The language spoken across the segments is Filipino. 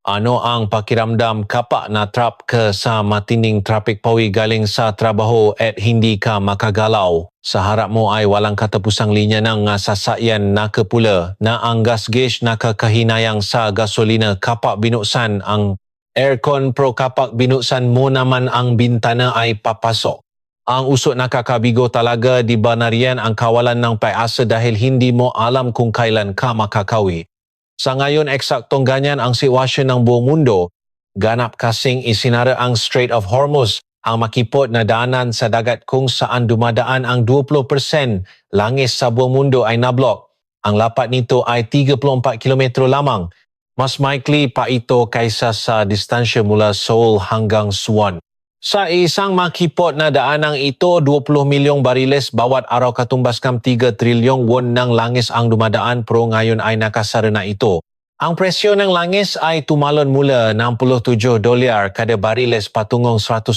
Ano ang pakiramdam kapa na trap ka sa matinding traffic pawi galing sa trabaho at hindi ka makagalaw? Sa harap mo ay walang katapusang linya ng sasakyan nakapula na ang gas gauge nakakahinayang sa gasolina kapa binuksan ang aircon pro kapak binuksan mo naman ang bintana ay papasok. Ang usok nakakabigo talaga di ba nariyan ang kawalan ng pag-asa dahil hindi mo alam kung kailan ka makakawi. Sa ngayon, eksaktong ganyan ang sitwasyon ng buong mundo. Ganap kasing isinara ang Strait of Hormuz, ang makipot na daanan sa dagat kung saan dumadaan ang 20% langis sa buong mundo ay nablok. Ang lapat nito ay 34 kilometro lamang. Mas maikli pa ito kaysa sa distansya mula Seoul hanggang Suwon. Sa isang makipot na daanang ito, 20 milyong bariles bawat araw katumbas kam 3 trilyong won ng langis ang dumadaan pero ngayon ay nakasara na ito. Ang presyo ng langis ay tumalon mula $67 kada bariles patungong $111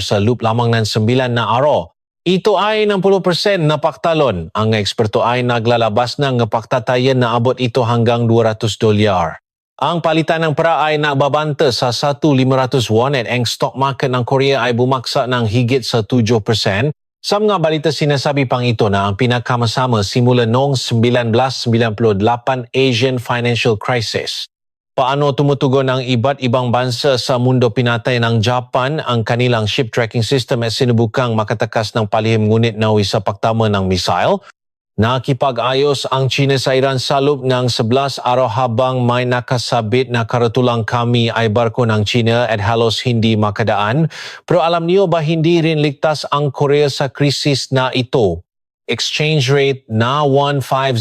sa loop lamang ng 9 na araw. Ito ay 60% na paktalon. Ang eksperto ay naglalabas ng paktatayan na abot ito hanggang $200. Ang palitan ng pera ay nababanta sa 1,500 won at ang stock market ng Korea ay bumaksa ng higit sa 7%. Sa mga balita sinasabi pang ito na ang pinakamasama simula noong 1998 Asian Financial Crisis. Paano tumutugon ang iba't ibang bansa sa mundo pinatay ng Japan ang kanilang ship tracking system at sinubukang makatakas ng palihim ngunit nawi sa pagtama ng missile? Nakipag-ayos ang China sa Iran sa loob ng 11 araw habang may nakasabit na karatulang kami ay barko ng China at halos hindi makadaan. Pero alam niyo ba hindi rin ligtas ang Korea sa krisis na ito? Exchange rate na 1,500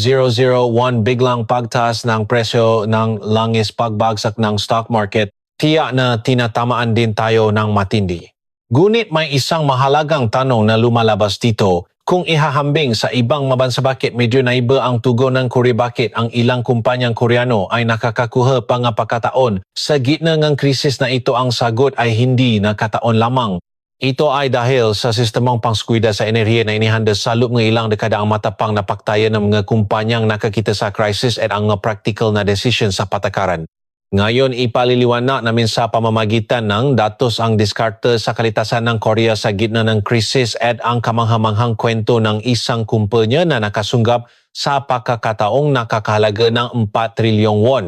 biglang pagtaas ng presyo ng langis pagbagsak ng stock market, tiyak na tinatamaan din tayo ng matindi. Ngunit may isang mahalagang tanong na lumalabas dito. Kung ihahambing sa ibang mabansa bakit medyo naiba ang tugon ng Korea bakit ang ilang kumpanyang Koreano ay nakakakuha pangapakataon sa gitna ng krisis na ito ang sagot ay hindi nakataon lamang. Ito ay dahil sa sistemang pangskwida sa enerhiya na inihanda sa loob ng ilang dekada ang matapang na paktayan ng mga kumpanyang nakakita sa krisis at ang practical na desisyon sa patakaran. Ngayon, ipaliliwanag namin sa pamamagitan ng datos ang diskarte sa kalitasan ng Korea sa gitna ng krisis at ang kamanghamanghang kwento ng isang kumpanya na nakasunggap sa pagkakataong nakakahalaga ng 4 trilyong won.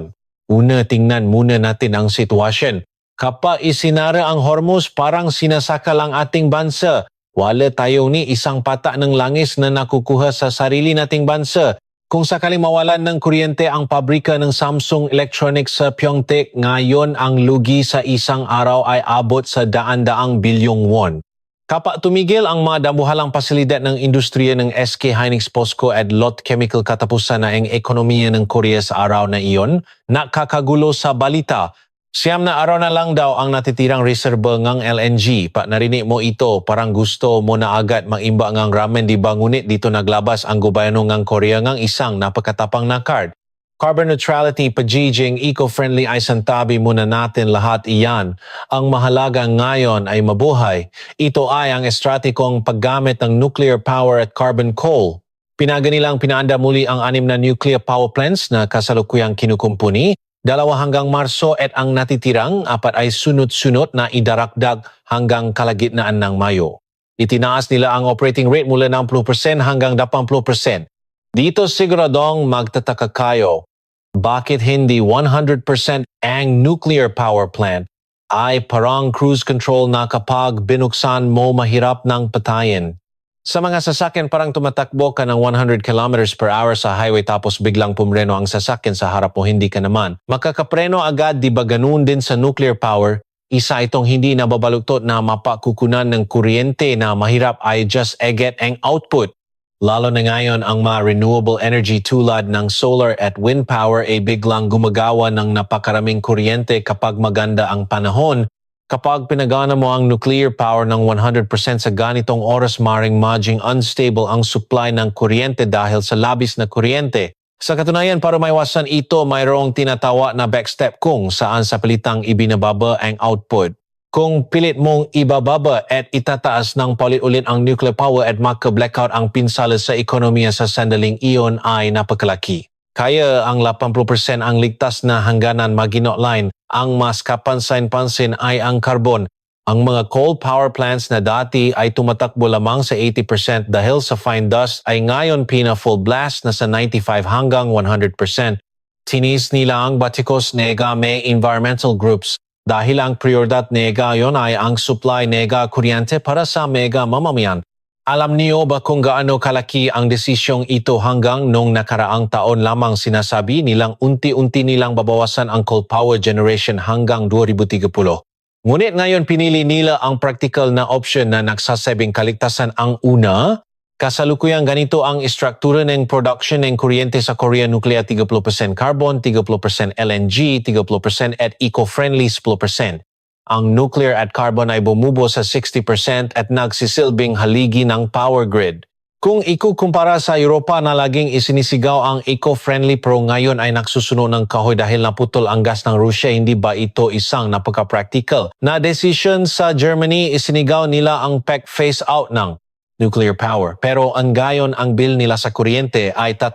Una, tingnan muna natin ang sitwasyon. Kapag isinara ang Hormuz, parang sinasaka lang ating bansa. Wala tayo ni isang patak ng langis na nakukuha sa sarili nating bansa. Kung sakaling mawalan ng kuryente ang pabrika ng Samsung Electronics sa Pyeongtaek, ngayon ang lugi sa isang araw ay abot sa daan-daang bilyong won. Kapag tumigil ang mga damuhalang pasilidad ng industriya ng SK Hynix POSCO at Lot Chemical katapusan na ang ekonomiya ng Korea sa araw na iyon, nakakagulo sa balita. 9 na araw na lang daw ang natitirang reserba ng LNG. Pag narinig mo ito, parang gusto mo na agad mag-imba ng ramen di ba ngunit dito naglabas ang gobyerno ng Korea ng isang napakatapang na card. Carbon neutrality, pagiging eco-friendly ay santabi muna natin lahat iyan. Ang mahalaga ngayon ay mabuhay. Ito ay ang estratikong paggamit ng nuclear power at carbon coal. Pinagnilang pinaanda muli ang 6 na nuclear power plants na kasalukuyang kinukumpuni. 2 hanggang Marso at ang natitirang 4 ay sunod-sunod na idarakdag hanggang kalagitnaan ng Mayo. Itinaas nila ang operating rate mula 60% hanggang 80%. Dito siguradong magtataka kayo. Bakit hindi 100% ang nuclear power plant ay parang cruise control na kapag binuksan mo mahirap ng patayin? Sa mga sasakyan parang tumatakbo ka ng 100 kilometers per hour sa highway tapos biglang pumreno ang sasakyan sa harap mo hindi ka naman. Makakapreno agad di ba ganoon din sa nuclear power? Isa itong hindi nababaluktot na mapakukunan ng kuryente na mahirap ay just eget ang output. Lalo na ngayon ang mga renewable energy tulad ng solar at wind power ay biglang gumagawa ng napakaraming kuryente kapag maganda ang panahon. Kapag pinagana mo ang nuclear power ng 100% sa ganitong oras maring maging unstable ang supply ng kuryente dahil sa labis na kuryente. Sa katunayan, para maiwasan ito, mayroong tinatawa na backstep kung saan sa pilitang ibinababa ang output. Kung pilit mong ibababa at itataas ng paulit-ulit ang nuclear power at maka-blackout ang pinsala sa ekonomiya sa sandaling iyon ay napakalaki. Kaya ang 80% ang ligtas na hangganan maginotline. Ang mas kapansin-pansin ay ang carbon. Ang mga coal power plants na dati ay tumatakbo lamang sa 80% dahil sa fine dust ay ngayon pina-full blast na sa 95 hanggang 100%. Tinis nila ang Batikos Nega may environmental groups dahil ang prioridad nega yon ay ang supply nega kuryente para sa mega mamamayan. Alam niyo ba kung gaano kalaki ang desisyong ito hanggang nung nakaraang taon lamang sinasabi nilang unti-unti nilang babawasan ang coal power generation hanggang 2030? Ngunit ngayon pinili nila ang practical na option na nagsasabing kaligtasan ang una. Kasalukuyang ganito ang istruktura ng production ng kuryente sa Korea Nuclear 30% carbon, 30% LNG, 30% at eco-friendly 10%. Ang nuclear at carbon ay bumubo sa 60% at nagsisilbing haligi ng power grid. Kung ikukumpara sa Europa na laging isinisigaw ang eco-friendly pero ngayon ay nagsusunog ng kahoy dahil naputol ang gas ng Russia, hindi ba ito isang napaka-practical na decision sa Germany? Isinigaw nila ang PEC phase out ng nuclear power. Pero ang gayon ang bill nila sa kuryente ay 3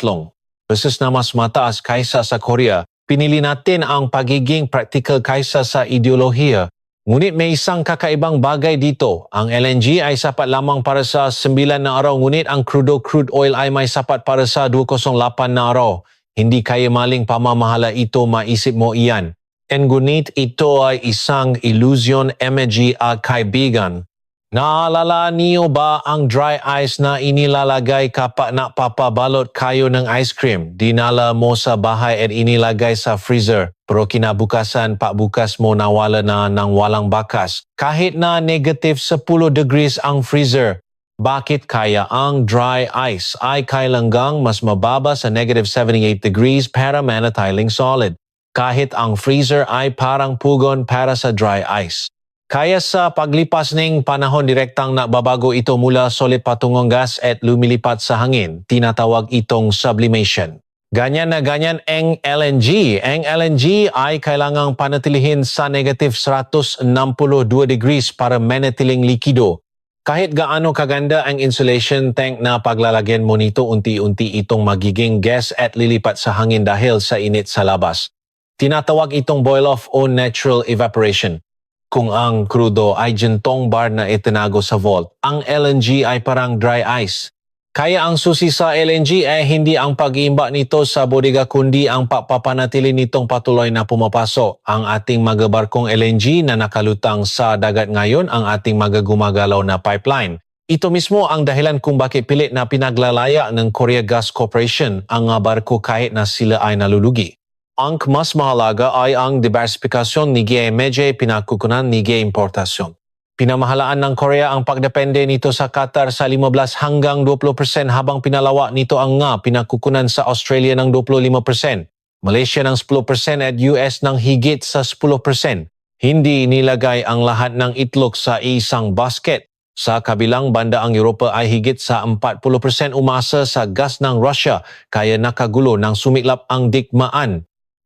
beses na mas mataas kaysa sa Korea. Pinili natin ang pagiging practical kaysa sa ideolohiya. Ngunit may isang kakaibang bagay dito. Ang LNG ay sapat lamang para sa 9 na araw, ngunit ang crude oil ay may sapat para sa 208 na araw. Hindi kaya maling pamamahala ito, maisip mo iyan. Ngunit ito ay isang illusion, image at kaibigan. Naalala niyo ba ang dry ice na inilalagay kapag napapabalot kayo ng ice cream? Dinala mo sa bahay at inilagay sa freezer. Pero kinabukasan, pagbukas mo nawala na ng walang bakas. Kahit na negative 10 degrees ang freezer. Bakit kaya ang dry ice ay kailangang mas mababa sa negative 78 degrees para manatiling solid? Kahit ang freezer ay parang pugon para sa dry ice. Kaya sa paglipas ng panahon direktang nababago ito mula solid patungong gas at lumilipat sa hangin. Tinatawag itong sublimation. Ganyan na ganyan ang LNG. Ang LNG ay kailangang panatilihin sa negative 162 degrees para manatiling likido. Kahit gaano kaganda ang insulation tank na paglalagyan mo nito, unti-unti itong magiging gas at lilipat sa hangin dahil sa init sa labas. Tinatawag itong boil-off o natural evaporation. Kung ang krudo ay gintong bar na itinago sa vault, ang LNG ay parang dry ice. Kaya ang susi sa LNG ay hindi ang pag-iimba nito sa bodega kundi ang papapanatili nitong patuloy na pumapasok. Ang ating mga barkong LNG na nakalutang sa dagat ngayon ang ating mga gumagalaw na pipeline. Ito mismo ang dahilan kung bakit pilit na pinaglalaya ng Korea Gas Corporation ang barko kahit na sila ay nalulugi. Ang mas mahalaga ay ang diversifikasyon ni medyo pinakukunan ni importasyon. Pinamahalaan ng Korea ang pagdepende nito sa Qatar sa 15 hanggang 20% habang pinalawa nito ang pinakukunan sa Australia ng 25%, Malaysia ng 10% at US ng higit sa 10%. Hindi nilagay ang lahat ng itlog sa isang basket. Sa kabilang banda ang Europa ay higit sa 40% umasa sa gas ng Russia kaya nakagulo ng sumiklap ang digmaan.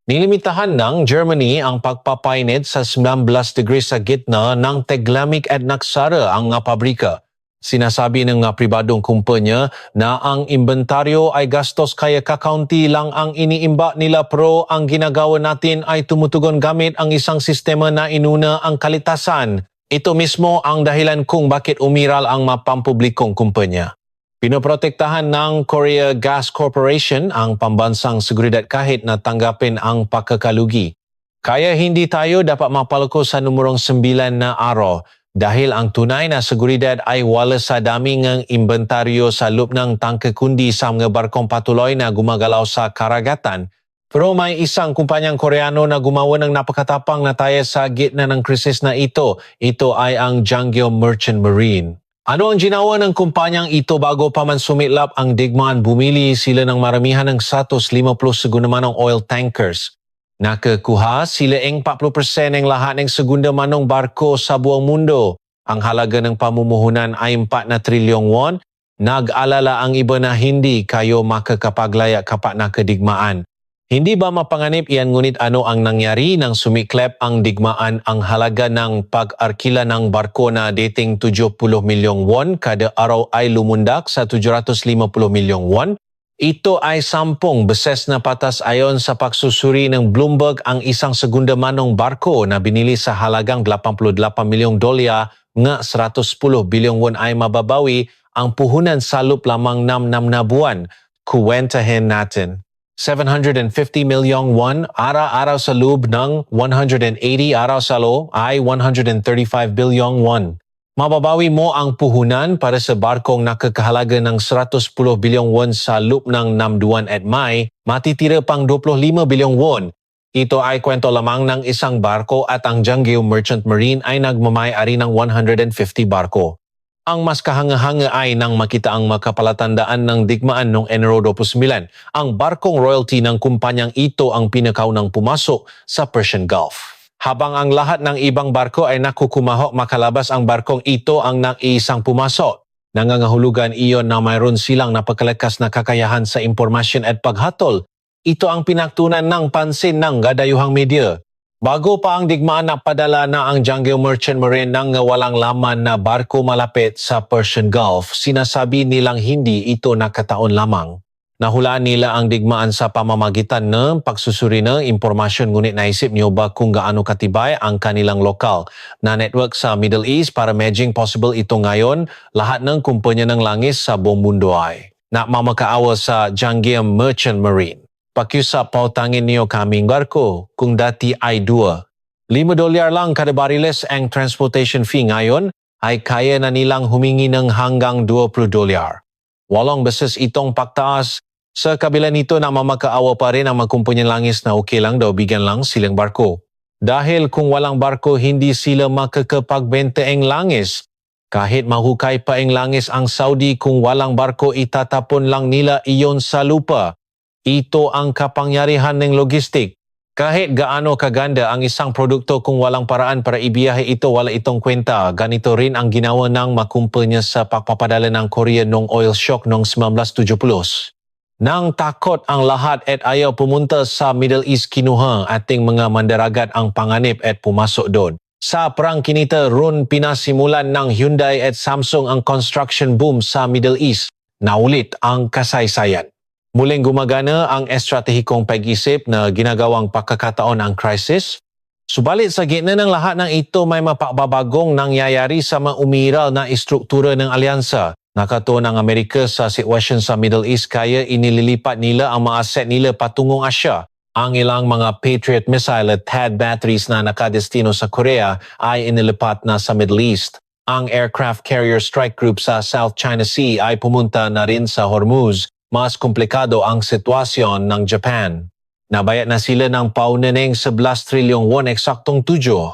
Nilimitahan ng Germany ang pagpapainit sa 19 degrees sa gitna ng taglamig at naksara ang pabrika. Sinasabi ng pribadong kumpanya na ang inventaryo ay gastos kaya kakaunti lang ang iniimba nila pero ang ginagawa natin ay tumutugon gamit ang isang sistema na inuna ang kalitasan. Ito mismo ang dahilan kung bakit umiral ang mapampublikong kumpanya. Pinoprotektahan ng Korea Gas Corporation ang pambansang seguridad kahit na tanggapin ang pagkakalugi. Kaya hindi tayo dapat mapalko sa numurong 9 na araw dahil ang tunay na seguridad ay wala sa dami ng inventaryo sa loob ng tangke kundi sa mga barkong patuloy na gumagalaw sa karagatan. Pero may isang kumpanyang Koreano na gumawa ng napakatapang na taya sa gitna ng krisis na ito. Ito ay ang Jangyo Merchant Marine. Ano ang ginawa ng kumpanyang ito bago pa man sumiklap ang digmaan? Bumili sila ng maramihan ng 150 segunda manong oil tankers. Nakakuha sila ang 40% ng lahat ng segunda manong barko sa buong mundo. Ang halaga ng pamumuhunan ay 4 na trilyong won. Nag-alala ang iba na hindi kayo makakapaglaya kapag nakadigmaan. Hindi ba mapanganib iyan ngunit ano ang nangyari nang sumiklep ang digmaan? Ang halaga ng pag-arkila ng barko na dating 70 milyong won kada araw ay lumundak sa 750 milyong won. Ito ay 10 beses na patas ayon sa pagsusuri ng Bloomberg ang isang segunda manong barko na binili sa halagang 88 milyong dolyar nga 110 bilyong won ay mababawi ang puhunan salop lamang 6 na buwan. Kuwentahin natin. 750 milyong won araw-araw sa loob ng 180 araw sa loob ay 135 bilyong won. Mababawi mo ang puhunan para sa barkong nakakahalaga ng 110 bilyong won sa loob ng 6 buwan at May, matitira pang 25 bilyong won. Ito ay kwento lamang ng isang barko at ang Jiangyo Merchant Marine ay nagmamay-ari ng 150 barko. Ang mas kahanga-hanga ay nang makita ang makapalatandaan ng digmaan noong Enero 2009. Ang barkong royalty ng kumpanyang ito ang pinakaunang pumasok sa Persian Gulf. Habang ang lahat ng ibang barko ay nakukumahok makalabas ang barkong ito ang nag-iisang pumasok. Nangangahulugan iyon na mayroon silang napakalakas na kakayahan sa impormasyon at paghatol. Ito ang pinaktunan ng pansin ng gadayuhang media. Bago pa ang digmaan napadala na ang Jiangyo Merchant Marine ng walang laman na barko malapit sa Persian Gulf, sinasabi nilang hindi ito nakataon lamang. Nahulaan nila ang digmaan sa pamamagitan ng pagsusuri ng impormasyon ngunit naisip niyo ba kung gaano katibay ang kanilang lokal na network sa Middle East para medjing possible ito ngayon lahat ng kumpanya ng langis sa buong mundo ay nagmamakaawa sa Jiangyo Merchant Marine. Pakiusap pautangin niyo kaming barko kung dati ay 2. $5 lang kada bariles ang transportation fee ngayon ay kaya na nilang humingi ng hanggang $20. 8 beses itong pagtaas. Sa kabila nito na mamakaawa pa rin ang mga kumpanyang langis na okay lang daw bigyan lang silang barko. Dahil kung walang barko hindi sila makakapagbenta ang langis. Kahit mahukay pa ang langis ang Saudi kung walang barko itatapon lang nila iyon sa lupa. Ito ang kapangyarihan ng logistik. Kahit gaano kaganda ang isang produkto kung walang paraan para ibiyahe ito wala itong kwenta. Ganito rin ang ginawa ng makumpanya sa pagpapadala ng Korea noong oil shock noong 1970. Nang takot ang lahat at ayaw pumunta sa Middle East kinuha ating mga mandaragat ang panganib at pumasok doon. Sa perang kinita ron pinasimulan ng Hyundai at Samsung ang construction boom sa Middle East. Naulit ang kasaysayan. Muling gumagana ang estratehikong pag-isip na ginagawang pagkakataon ang crisis. Subalit sa gitna ng lahat ng ito may mapababagong nangyayari sa mga umiral na istruktura ng alyansa. Nakatuon ang Amerika sa sitwasyon sa Middle East kaya inililipat nila ang mga aset nila patungong Asya. Ang ilang mga Patriot missile at THAAD batteries na nakadestino sa Korea ay inilipat na sa Middle East. Ang aircraft carrier strike group sa South China Sea ay pumunta na rin sa Hormuz. Mas komplikado ang sitwasyon ng Japan. Nabayad na sila ng pauneneng 11 trilyong won eksaktong 7.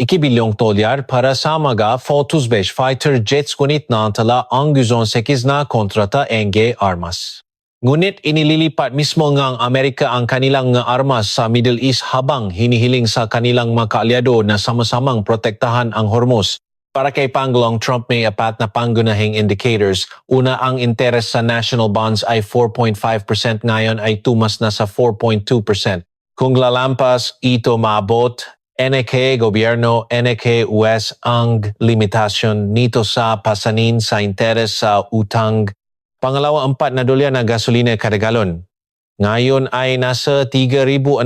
$2 bilyong para sa mga Fortuzbeş fighter jets ngunit na tala ang 18 na kontrata ng armas. Ngunit inililipat mismo ng Amerika ang kanilang armas sa Middle East habang hinihiling sa kanilang mga kaalyado na sama-samang protektahan ang Hormuz. Para kay Pangulong Trump may apat na pangunahing indicators. Una, ang interes sa national bonds ay 4.5% ngayon ay tumas na sa 4.2%. Kung lalampas, ito maabot. NK gobyerno, NK US ang limitasyon nito sa pasanin sa interes sa utang. Pangalawa, $4 na gasolina kada galon. Ngayon ay nasa $3,069.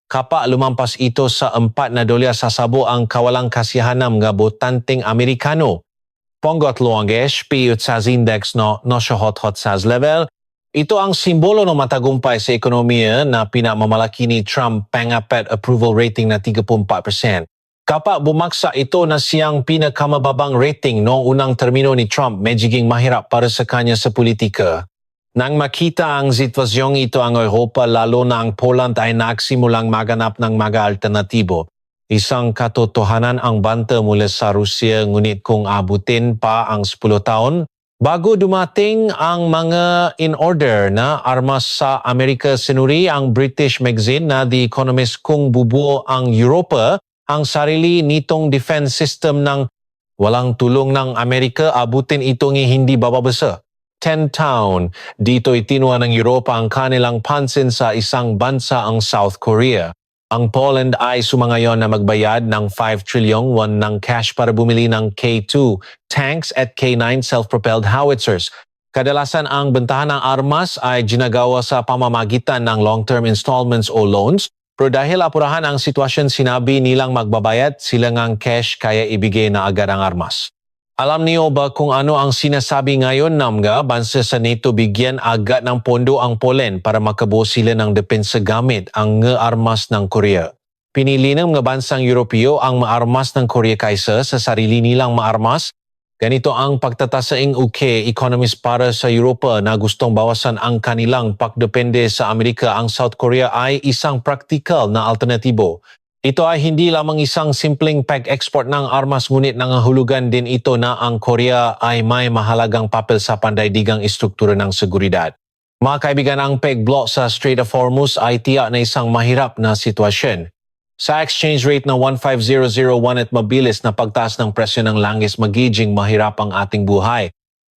Kapa lumampas ito sa $4 sa sabo ang kawalang kasihanam nga botanteng Amerikano. Ponggot luangesh, piyut sa index no hot sa level. Ito ang simbolo ng matagumpay sa ekonomiya na pinamamalaki ni Trump pangapit approval rating na 34%. Kapag bumaksa ito na siyang pinakamababang rating noong unang termino ni Trump, medjiging mahirap para sa kanya sa politika. Nang makita ang sitwasyong ito ang Europa lalo na ang Poland ay nagsimulang maganap ng mga alternatibo. Isang katotohanan ang banta mula sa Rusya ngunit kung abutin pa ang 10 taon, bago dumating ang mga in-order na armas sa Amerika, sinuri ang British magazine na The Economist kung bubuo ang Europa ang sarili nitong defense system ng walang tulong ng Amerika, abutin itong hindi bababasa. 10 taon, dito itinwa ng Europa ang kanilang pansin sa isang bansa ang South Korea. Ang Poland ay sumangayon na magbayad ng 5 trilyong won ng cash para bumili ng K2 tanks at K9 self-propelled howitzers. Kadalasan ang bentahan ng armas ay ginagawa sa pamamagitan ng long-term installments o loans, pero dahil apurahan ang sitwasyon sinabi nilang magbabayad sila ngang cash kaya ibigay na agad ang armas. Alam niyo ba kung ano ang sinasabi ngayon namga bansa sa NATO bigyan agad ng pondo ang Poland para makabuo sila ng depensa gamit ang armas ng Korea? Pinili ng mga bansang Europeo ang maarmas ng Korea kaysa sa sarili nilang maarmas. Ganito ang pagtatasaing UK economist para sa Europa na gustong bawasan ang kanilang pagdepende sa Amerika. Ang South Korea ay isang praktikal na alternatibo. Ito ay hindi lamang isang simpleng pag-export ng armas ngunit nangahulugan din ito na ang Korea ay may mahalagang papel sa pandaigdigang istruktura ng seguridad. Mga kaibigan, ang pag-block sa Strait of Hormuz ay tiyak na isang mahirap na sitwasyon. Sa exchange rate na 15001 at mabilis na pagtaas ng presyo ng langis magiging mahirap ang ating buhay.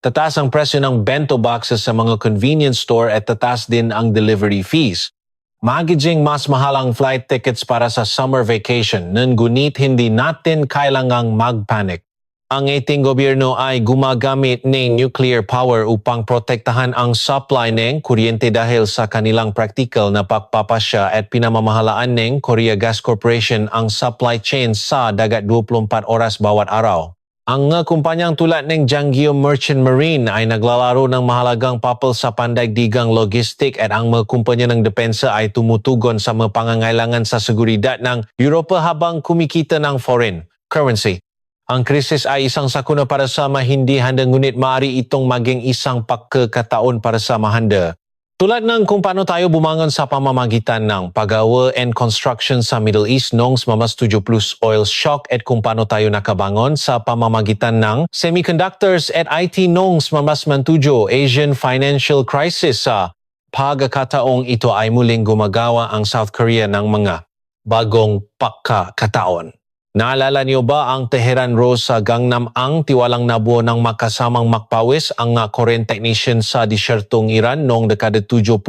Tataas ang presyo ng bento boxes sa mga convenience store at tataas din ang delivery fees. Magiging mas mahal ang flight tickets para sa summer vacation, ngunit hindi natin kailangang mag-panic. Ang ating gobyerno ay gumagamit ng nuclear power upang protektahan ang supply ng kuryente dahil sa kanilang practical na pagpapasya at pinamamahalaan ng Korea Gas Corporation ang supply chain sa dagat 24 oras bawat araw. Ang kumpanyang tulad ng Janggyo Merchant Marine ay naglalaro ng mahalagang papel sa pandaigdigang logistik at ang mga kumpanya ng depensa ay tumutugon sa mga pangangailangan sa seguridad ng Europa habang kumikita ng foreign currency. Ang krisis ay isang sakuna para sa mahindi handa ngunit maaari itong maging isang pagkakataon para sa mahanda. Tulad ng kung paano tayo bumangon sa pamamagitan ng paggawa and construction sa Middle East noong 70 plus oil shock at kung paano tayo nakabangon sa pamamagitan ng semiconductors at IT noong 1997 Asian financial crisis. Sa pagkakataong ito ay muling gumagawa ang South Korea ng mga bagong pagkakataon. Naalala niyo ba ang Tehran Rose sa Gangnam ang tiwalang nabuo ng makasamang makpawis ang Korean technician sa disyertong Iran noong dekada 70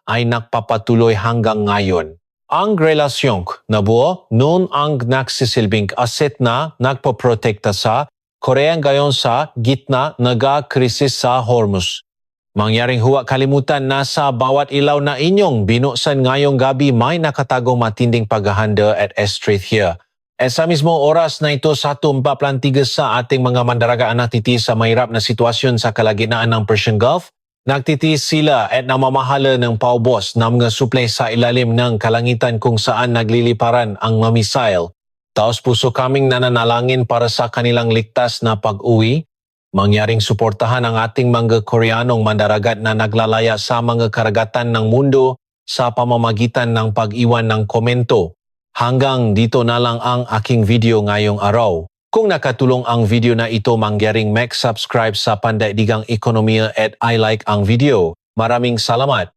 ay nagpapatuloy hanggang ngayon. Ang relasyong nabuo noon ang nagsisilbing aset na nagpoprotekta sa Korea ngayon sa gitna nagakrisis sa Hormuz. Mangyaring huwag kalimutan na sa bawat ilaw na inyong binuksan ngayong gabi may nakatagong matinding paghahanda at Estrait here. At sa mismo oras na ito sa 1:43 sa ating mga mandaragaan nagtitiis sa mahirap na sitwasyon sa kalagitnaan ng Persian Gulf, nagtitiis sila at namamahala ng paubos ng mga suplay sa ilalim ng kalangitan kung saan nagliliparan ang mga misail. Taos puso kaming nananalangin para sa kanilang ligtas na pag-uwi. Mangyaring suportahan ang ating mga Koreanong mandaragat na naglalaya sa mga karagatan ng mundo sa pamamagitan ng pag-iwan ng komento. Hanggang dito na lang ang aking video ngayong araw. Kung nakatulong ang video na ito, mangyaring mag-subscribe sa Pandaigdigang Ekonomiya at I like ang video. Maraming salamat.